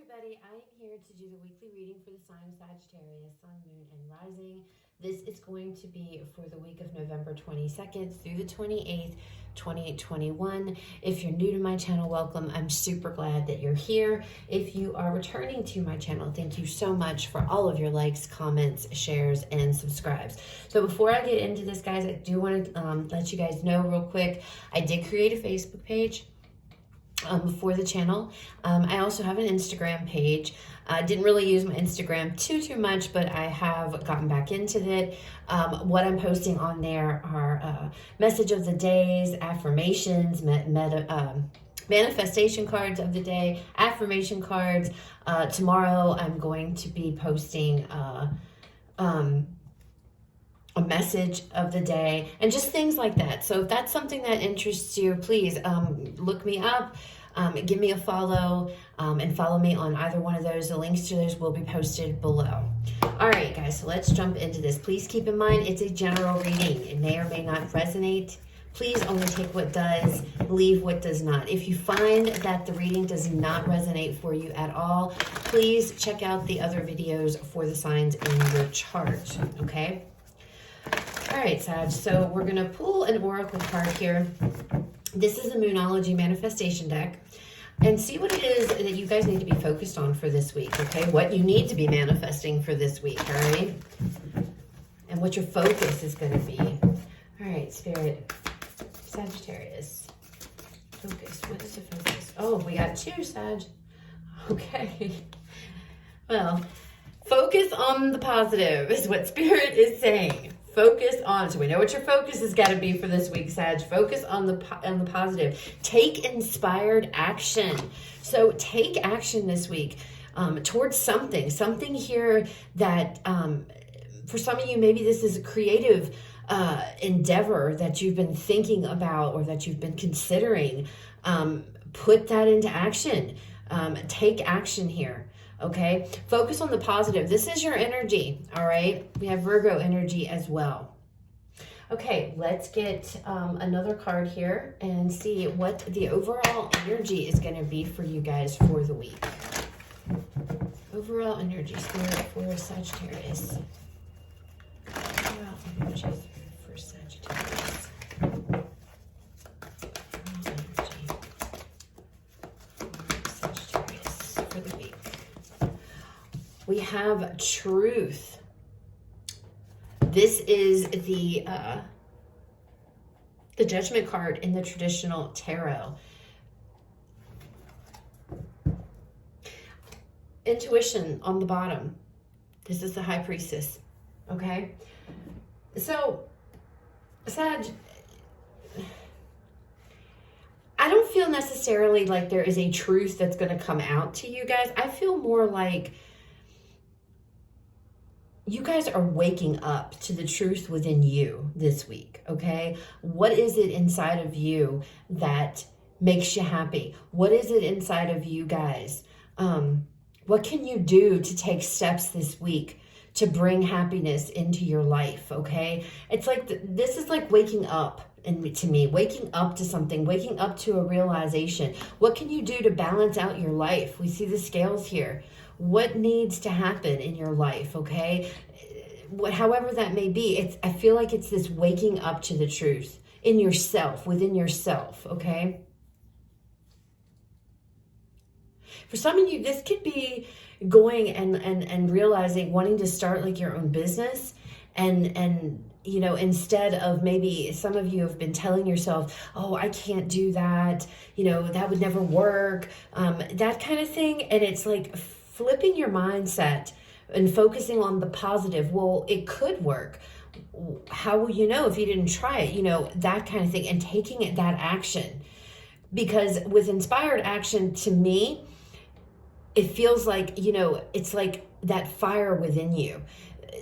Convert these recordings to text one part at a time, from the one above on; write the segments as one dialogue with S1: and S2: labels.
S1: everybody, I am here to do the weekly reading for the sign of Sagittarius, Sun, Moon, and Rising. This is going to be for the week of November 22nd through the 28th, 2021. If you're new to my channel, welcome. I'm super glad that you're here. If you are returning to my channel, thank you so much for all of your likes, comments, shares, and subscribes. So before I get into this, guys, I do want to let you guys know real quick, I did create a Facebook page for the channel. I also have an Instagram page. I didn't really use my Instagram too much, but I have gotten back into it. What I'm posting on there are message of the days, affirmations, manifestation cards of the day, affirmation cards. Tomorrow I'm going to be posting a message of the day and just things like that. So if that's something that interests you, please look me up, give me a follow, and follow me on either one of those. The links to those will be posted below. All right, guys, so let's jump into this. Please keep in mind it's a general reading. It may or may not resonate. Please only take what does, leave what does not. If you find that the reading does not resonate for you at all, please check out the other videos for the signs in your chart, okay? All right, Sag, so we're going to pull an oracle card here. This is a Moonology manifestation deck. And see what it is that you guys need to be focused on for this week, okay? What you need to be manifesting for this week, all right? And what your focus is going to be. All right, Spirit, Sagittarius. Focus. What is the focus? Oh, we got two, Sag. Okay. Well, focus on the positive is what Spirit is saying. Focus on, so we know what your focus has got to be for this week, Sag. Focus on the positive. Take inspired action. So take action this week towards something here that for some of you, maybe this is a creative endeavor that you've been thinking about or that you've been considering. Put that into action. Take action here. Okay, focus on the positive. This is your energy, all right? We have Virgo energy as well. Okay, let's get another card here and see what the overall energy is going to be for you guys for the week. Overall energy, Spirit, for Sagittarius. Overall energy for Sagittarius. We have truth. This is the judgment card in the traditional tarot. Intuition on the bottom. This is the High Priestess. Okay? So, Sag, I don't feel necessarily like there is a truth that's going to come out to you guys. I feel more like you guys are waking up to the truth within you this week, okay? What is it inside of you that makes you happy? What is it inside of you guys? What can you do to take steps this week to bring happiness into your life, okay? It's like, this is like waking up. And to me, waking up to something, waking up to a realization. What can you do to balance out your life? We see the scales here. What needs to happen in your life, okay? However that may be, I feel like it's this waking up to the truth in yourself, within yourself, okay? For some of you, this could be going and realizing, wanting to start like your own business and you know, instead of maybe some of you have been telling yourself, oh, I can't do that, you know, that would never work, that kind of thing. And it's like flipping your mindset and focusing on the positive. Well, it could work. How will you know if you didn't try it? You know, that kind of thing, and taking that action. Because with inspired action, to me, it feels like, you know, it's like that fire within you.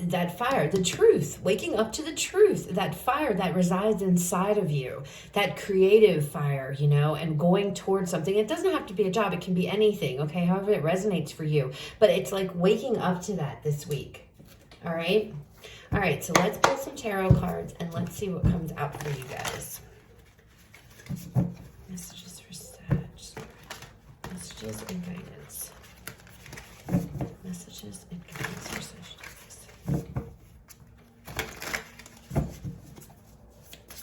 S1: That fire, the truth, waking up to the truth, that fire that resides inside of you, that creative fire, you know, and going towards something. It doesn't have to be a job. It can be anything, okay, however it resonates for you. But it's like waking up to that this week, all right? All right, so let's pull some tarot cards and let's see what comes out for you guys. Messages for Sag. Messages and guidance. messages and guidance for Sagittarius.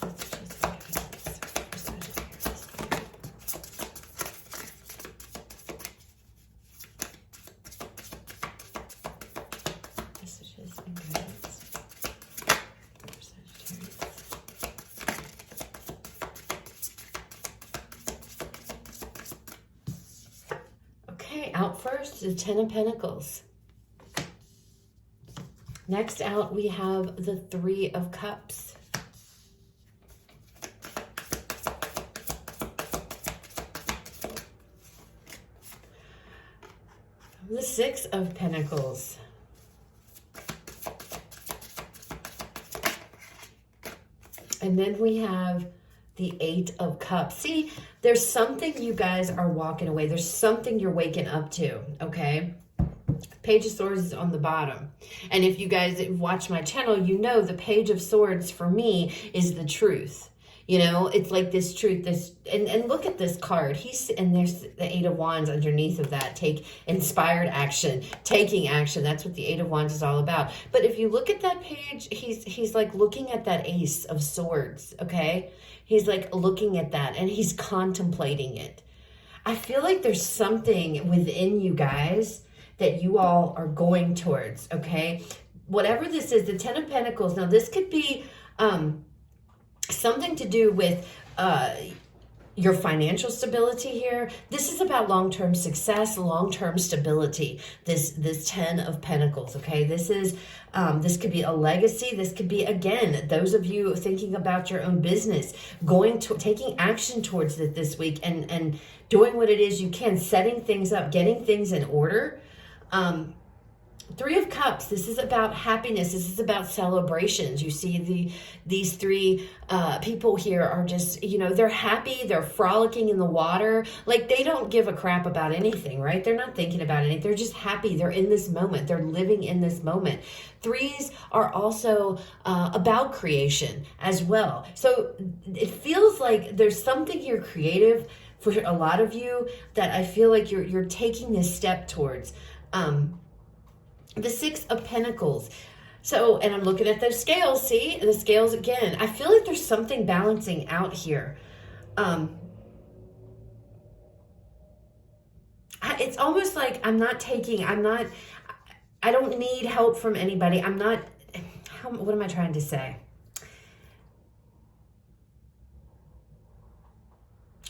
S1: Messages and guidance for Sagittarius. Messages and guidance for Sagittarius. Okay, out first, the Ten of Pentacles. Next out, we have the Three of Cups. The Six of Pentacles. And then we have the Eight of Cups. See, there's something you guys are walking away. There's something you're waking up to, okay? Page of Swords is on the bottom. And if you guys watch my channel, you know the Page of Swords for me is the truth. You know, it's like this truth, this, and look at this card. And there's the Eight of Wands underneath of that. Take inspired action, taking action. That's what the Eight of Wands is all about. But if you look at that page, he's like looking at that Ace of Swords, okay? He's like looking at that and he's contemplating it. I feel like there's something within you guys that you all are going towards, okay? Whatever this is, the Ten of Pentacles. Now, this could be something to do with your financial stability here. This is about long-term success, long-term stability, this Ten of Pentacles, okay? This is, this could be a legacy. This could be, again, those of you thinking about your own business, taking action towards it this week and doing what it is you can, setting things up, getting things in order. Three of Cups, this is about happiness. This is about celebrations. You see these three people here are just, you know, they're happy. They're frolicking in the water. Like, they don't give a crap about anything, right? They're not thinking about anything. They're just happy. They're in this moment. They're living in this moment. Threes are also about creation as well. So it feels like there's something here creative for a lot of you that I feel like you're taking this step towards. The Six of Pentacles. So, and I'm looking at those scales, see? The scales again. I feel like there's something balancing out here. It's almost like I don't need help from anybody. What am I trying to say?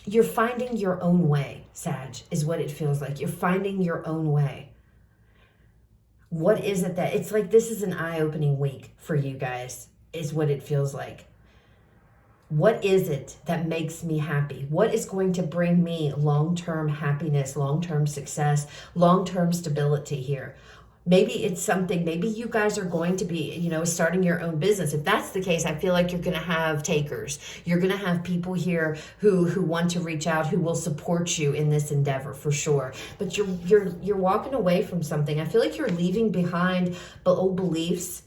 S1: You're finding your own way, Sag, is what it feels like. You're finding your own way. What is it that, it's like this is an eye-opening week for you guys, is what it feels like. What is it that makes me happy? What is going to bring me long-term happiness, long-term success, long-term stability here? Maybe it's something, maybe you guys are going to be, you know, starting your own business. If that's the case, I feel like you're going to have takers. You're going to have people here who want to reach out, who will support you in this endeavor for sure. But you're walking away from something. I feel like you're leaving behind the old beliefs,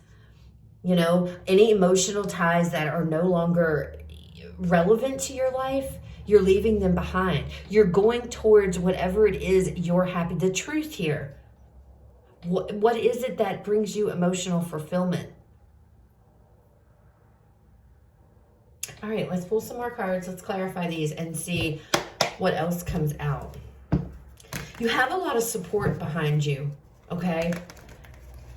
S1: you know, any emotional ties that are no longer relevant to your life. You're leaving them behind. You're going towards whatever it is you're happy. The truth here. What is it that brings you emotional fulfillment? All right, let's pull some more cards. Let's clarify these and see what else comes out. You have a lot of support behind you, okay?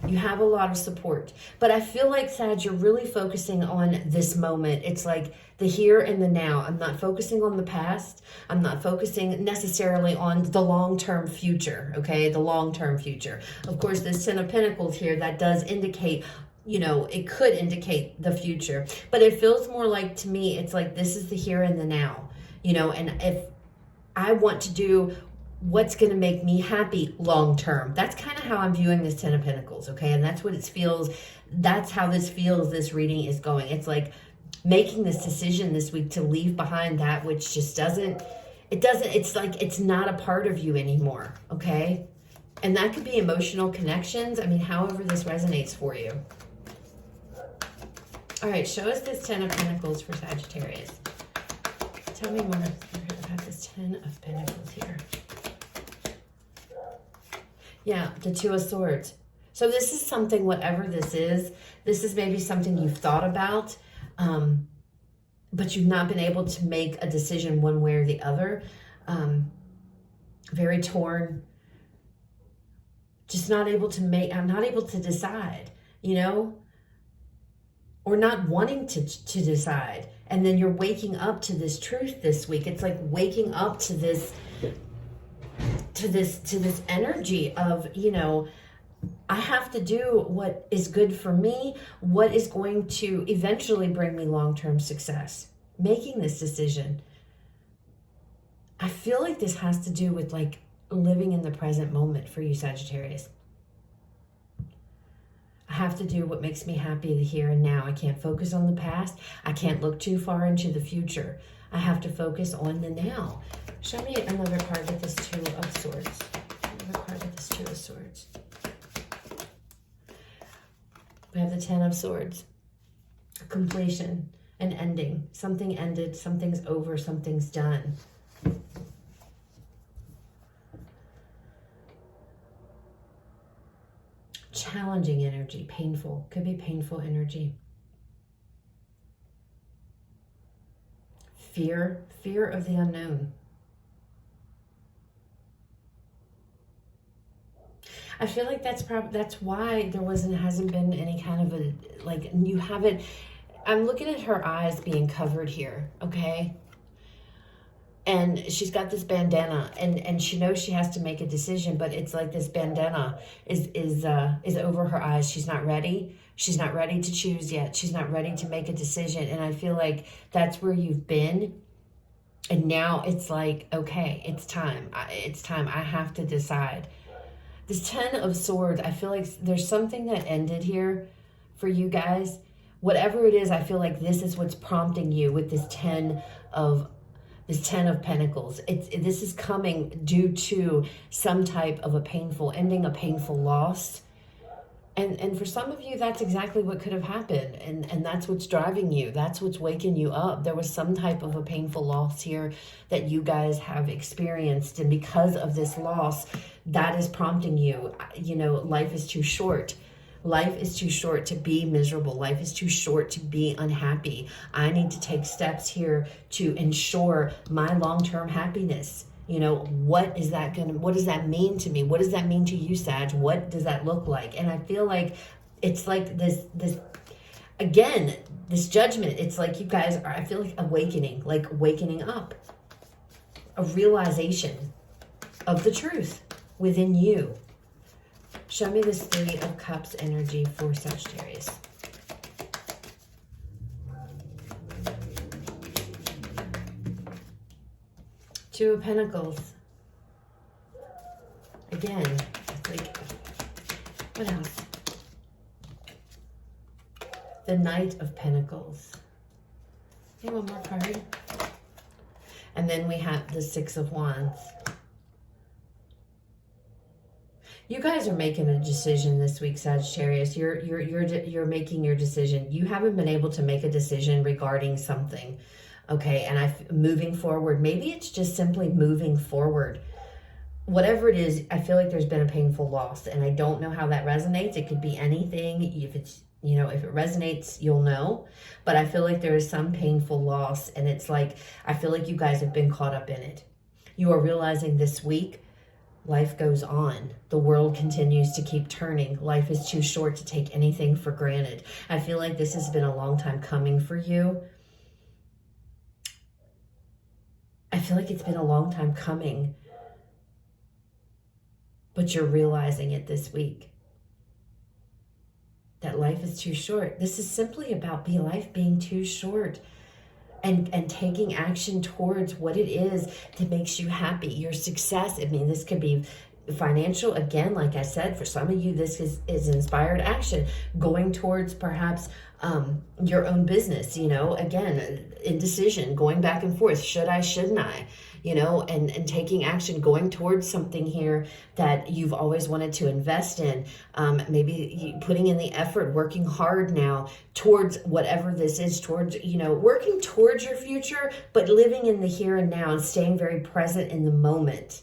S1: You have a lot of support. But I feel like, Sag, you're really focusing on this moment. It's like the here and the now. I'm not focusing on the past. I'm not focusing necessarily on the long-term future, okay? The long-term future. Of course, this Ten of Pentacles here, that does indicate, you know, it could indicate the future. But it feels more like, to me, it's like this is the here and the now, you know? And if I want to do what's going to make me happy long term. That's kind of how I'm viewing this Ten of Pentacles, okay? And that's what it feels. That's how this feels, this reading is going. It's like making this decision this week to leave behind that which just it's like it's not a part of you anymore, okay? And that could be emotional connections. I mean, however this resonates for you. All right, show us this Ten of Pentacles for Sagittarius. Tell me more about this Ten of Pentacles here. Yeah, the Two of Swords. So this is something, whatever this is maybe something you've thought about, but you've not been able to make a decision one way or the other. Very torn, just not able to I'm not able to decide, or not wanting to decide. And then you're waking up to this truth this week. It's like waking up to this energy of, I have to do what is good for me, what is going to eventually bring me long-term success. Making this decision. I feel like this has to do with like living in the present moment for you, Sagittarius. I have to do what makes me happy the here and now. I can't focus on the past. I can't look too far into the future. I have to focus on the now. Show me another card with this Two of Swords. Another card with this Two of Swords. We have the Ten of Swords. Completion, an ending. Something ended, something's over, something's done. Challenging energy, painful. Could be painful energy. Fear of the unknown. I feel like that's why there hasn't been any kind of you haven't. I'm looking at her eyes being covered here, okay? And she's got this bandana, and she knows she has to make a decision, but it's like this bandana is over her eyes. She's not ready. She's not ready to choose yet. She's not ready to make a decision. And I feel like that's where you've been. And now it's like, okay, it's time. It's time. I have to decide. This Ten of Swords, I feel like there's something that ended here for you guys. Whatever it is, I feel like this is what's prompting you with this Ten of Pentacles. This is coming due to some type of a painful ending, a painful loss. And for some of you, that's exactly what could have happened. And that's what's driving you. That's what's waking you up. There was some type of a painful loss here that you guys have experienced. And because of this loss, that is prompting you. Life is too short. Life is too short to be miserable. Life is too short to be unhappy. I need to take steps here to ensure my long-term happiness. What does that mean to me? What does that mean to you, Sag? What does that look like? And I feel like it's like this again, this judgment. It's like you guys are, I feel like waking up. A realization of the truth within you. Show me this Three of Cups energy for Sagittarius. Two of Pentacles. Again, it's like, what else? The Knight of Pentacles. Okay, one more card. And then we have the Six of Wands. You guys are making a decision this week, Sagittarius. You're making your decision. You haven't been able to make a decision regarding something, okay? And moving forward, maybe it's just simply moving forward. Whatever it is, I feel like there's been a painful loss, and I don't know how that resonates. It could be anything. If it's, if it resonates, you'll know. But I feel like there is some painful loss, and it's like, I feel like you guys have been caught up in it. You are realizing this week, life goes on. The world continues to keep turning. Life is too short to take anything for granted. I feel like this has been a long time coming for you. I feel like it's been a long time coming, but you're realizing it this week. That life is too short. This is simply about life being too short. And taking action towards what it is that makes you happy, your success. I mean, this could be financial. Again, like I said, for some of you, this is inspired action, going towards perhaps your own business, again, indecision, going back and forth. Should I, shouldn't I? And taking action, going towards something here that you've always wanted to invest in. Maybe putting in the effort, working hard now towards whatever this is, towards, working towards your future, but living in the here and now and staying very present in the moment.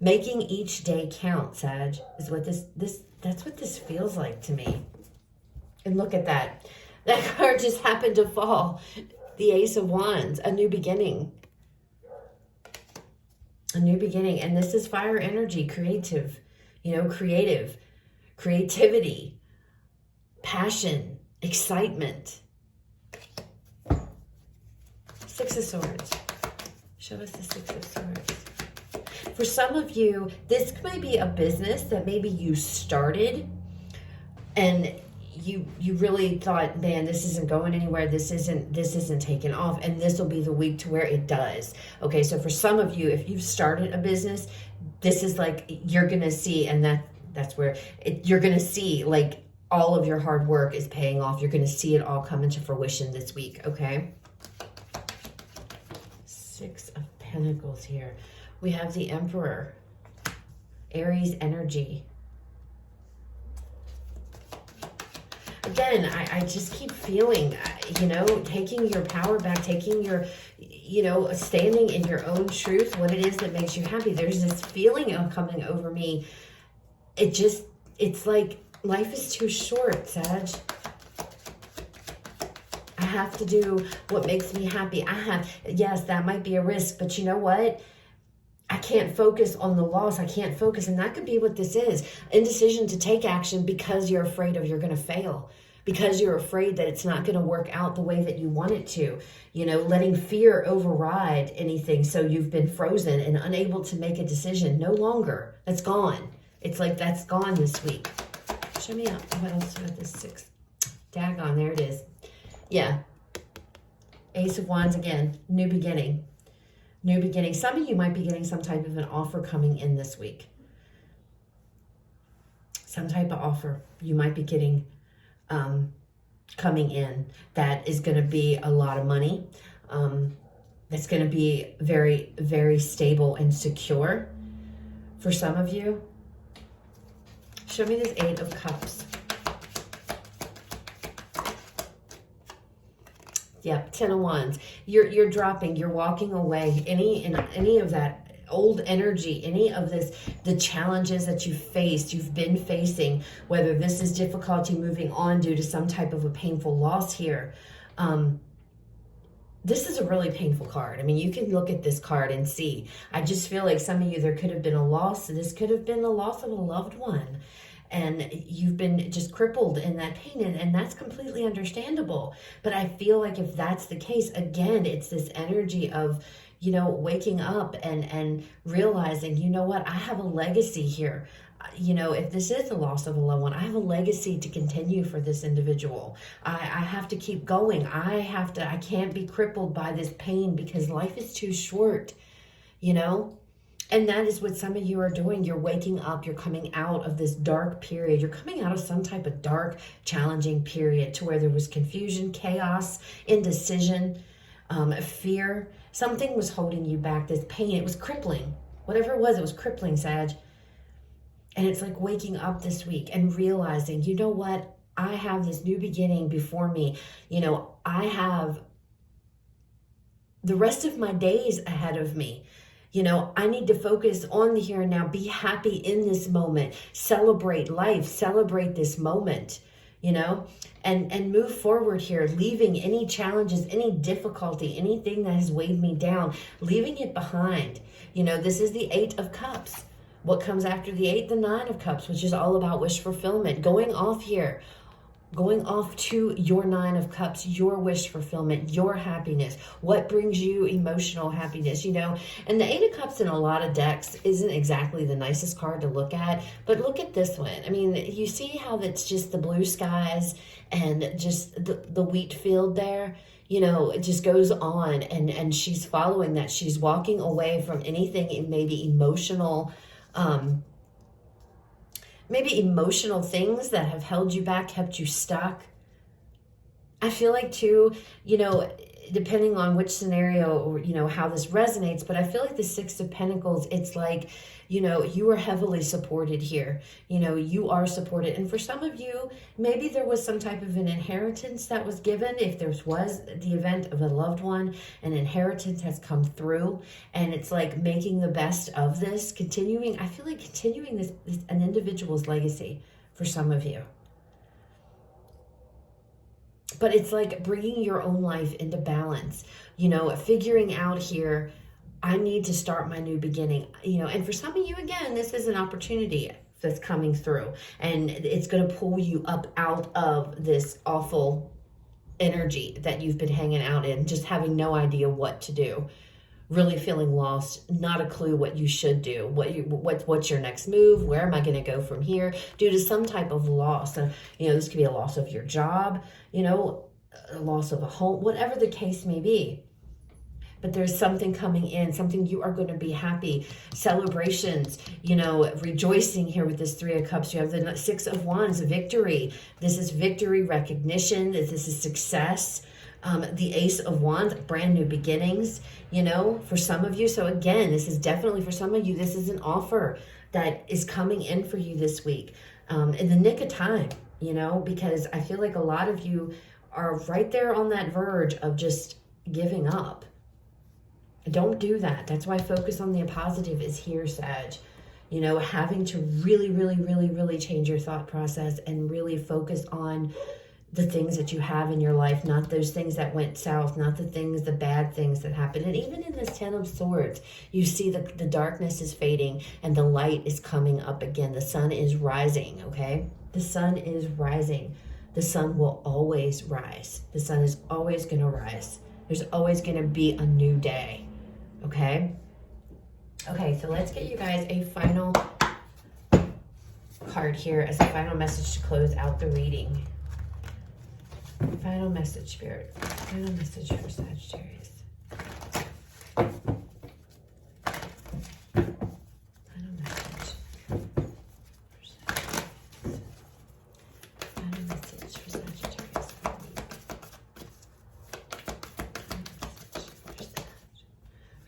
S1: Making each day count, Sag, is what that's what this feels like to me. And look at that. That card just happened to fall. The Ace of Wands, a new beginning. A new beginning. And this is fire energy, creative, creativity, passion, excitement. Six of Swords. Show us the Six of Swords. For some of you, this may be a business that maybe you started and you really thought, man, this isn't going anywhere. This isn't taking off. And this will be the week to where it does. Okay, so for some of you, if you've started a business, this is like you're going to see, and that's where you're going to see like all of your hard work is paying off. You're going to see it all come into fruition this week, okay? Six of Pentacles here. We have the Emperor, Aries energy. Again, I just keep feeling, taking your power back, taking your, standing in your own truth, what it is that makes you happy. There's this feeling of coming over me. It's like life is too short, Sag. I have to do what makes me happy. Yes, that might be a risk, but you know what? I can't focus on the loss. I can't focus. And that could be what this is. Indecision to take action because you're afraid you're going to fail. Because you're afraid that it's not going to work out the way that you want it to. Letting fear override anything. So you've been frozen and unable to make a decision. No longer. That's gone. It's like that's gone this week. Show me up. What else about this six? Daggone, there it is. Yeah. Ace of Wands again. New beginning. New beginning. Some of you might be getting some type of an offer coming in this week. Some type of offer you might be getting coming in that is going to be a lot of money. That's going to be very, very stable and secure for some of you. Show me this Eight of Cups. Yeah, Ten of Wands. You're dropping, you're walking away. Any of that old energy, any of this, the challenges that you've been facing, whether this is difficulty moving on due to some type of a painful loss here. This is a really painful card. I mean, you can look at this card and see. I just feel like some of you, there could have been a loss. This could have been the loss of a loved one. And you've been just crippled in that pain, and that's completely understandable. But I feel like if that's the case, again, it's this energy of, waking up and realizing, you know what, I have a legacy here. If this is the loss of a loved one, I have a legacy to continue for this individual. I have to keep going. I can't be crippled by this pain because life is too short, And that is what some of you are doing. You're waking up. You're coming out of this dark period. You're coming out of some type of dark, challenging period to where there was confusion, chaos, indecision, fear. Something was holding you back. This pain, it was crippling. Whatever it was crippling, Sag. And it's like waking up this week and realizing, you know what? I have this new beginning before me. I have the rest of my days ahead of me. I need to focus on the here and now, be happy in this moment, celebrate life, celebrate this moment, and move forward here, leaving any challenges, any difficulty, anything that has weighed me down, leaving it behind. This is the Eight of Cups. What comes after the Eight? The Nine of Cups, which is all about wish fulfillment, going off here. Going off to your Nine of Cups, your wish fulfillment, your happiness, what brings you emotional happiness, And the Eight of Cups in a lot of decks isn't exactly the nicest card to look at, but look at this one. I mean, you see how that's just the blue skies and just the wheat field there? It just goes on, and she's following that. She's walking away from anything maybe emotional, maybe emotional things that have held you back, kept you stuck. I feel like too, depending on which scenario or, you know, how this resonates, but I feel like the Six of Pentacles, it's like, you know, you are heavily supported here. You know, you are supported. And for some of you, maybe there was some type of an inheritance that was given. If there was the event of a loved one, an inheritance has come through, and it's like making the best of this, continuing, I feel like continuing this an individual's legacy for some of you. But it's like bringing your own life into balance, you know, figuring out here, I need to start my new beginning, you know, and for some of you, again, this is an opportunity that's coming through, and it's going to pull you up out of this awful energy that you've been hanging out in, just having no idea what to do, really feeling lost, not a clue what you should do, what's your next move, where am I going to go from here, due to some type of loss. You know, this could be a loss of your job, you know, a loss of a home, whatever the case may be. But there's something coming in, something you are going to be happy, celebrations, you know, rejoicing here with this Three of Cups. You have the Six of Wands, victory. This is victory, recognition. This is success. The Ace of Wands, brand new beginnings, you know, for some of you. So again, this is definitely for some of you, this is an offer that is coming in for you this week, in the nick of time, you know, because I feel like a lot of you are right there on that verge of just giving up. Don't do that. That's why focus on the positive is here, Sag. You know, having to really change your thought process and really focus on the things that you have in your life, not those things that went south, not the bad things that happened. And even in this Ten of Swords, you see the darkness is fading and the light is coming up again. The sun is rising, okay? The sun is rising. The sun will always rise. The sun is always going to rise. There's always going to be a new day. Okay? Okay, so let's get you guys a final card here as a final message to close out the reading. Final message, Spirit. Final message for Sagittarius. Final message for Sagittarius. Final message for Sagittarius.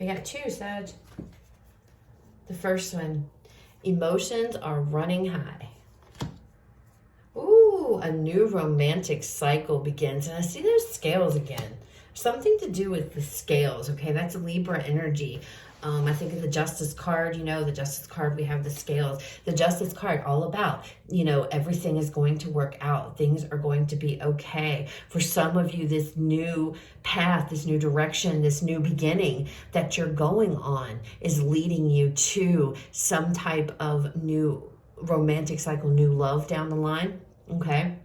S1: We got two, Sag. The first one, emotions are running high. Ooh, a new romantic cycle begins. And I see those scales again. Something to do with the scales, okay? That's a Libra energy. I think of the Justice card, you know, the Justice card, we have the scales. The Justice card, all about, you know, everything is going to work out. Things are going to be okay. For some of you, this new path, this new direction, this new beginning that you're going on is leading you to some type of new romantic cycle, new love down the line, okay?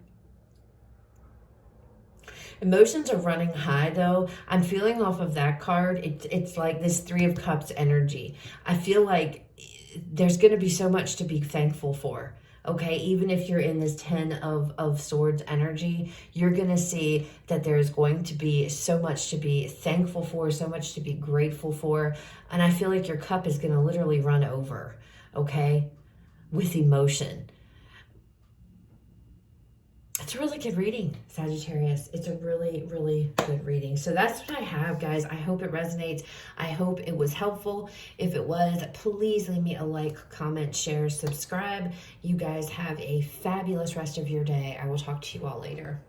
S1: Emotions are running high, though. I'm feeling off of that card. It's like this Three of Cups energy. I feel like there's going to be so much to be thankful for. Okay, even if you're in this Ten of Swords energy, you're going to see that there's going to be so much to be thankful for, so much to be grateful for. And I feel like your cup is going to literally run over, okay, with emotion. It's a really good reading, Sagittarius. It's a really good reading. So that's what I have, guys. I hope it resonates. I hope it was helpful. If it was, please leave me a like, comment, share, subscribe. You guys have a fabulous rest of your day. I will talk to you all later.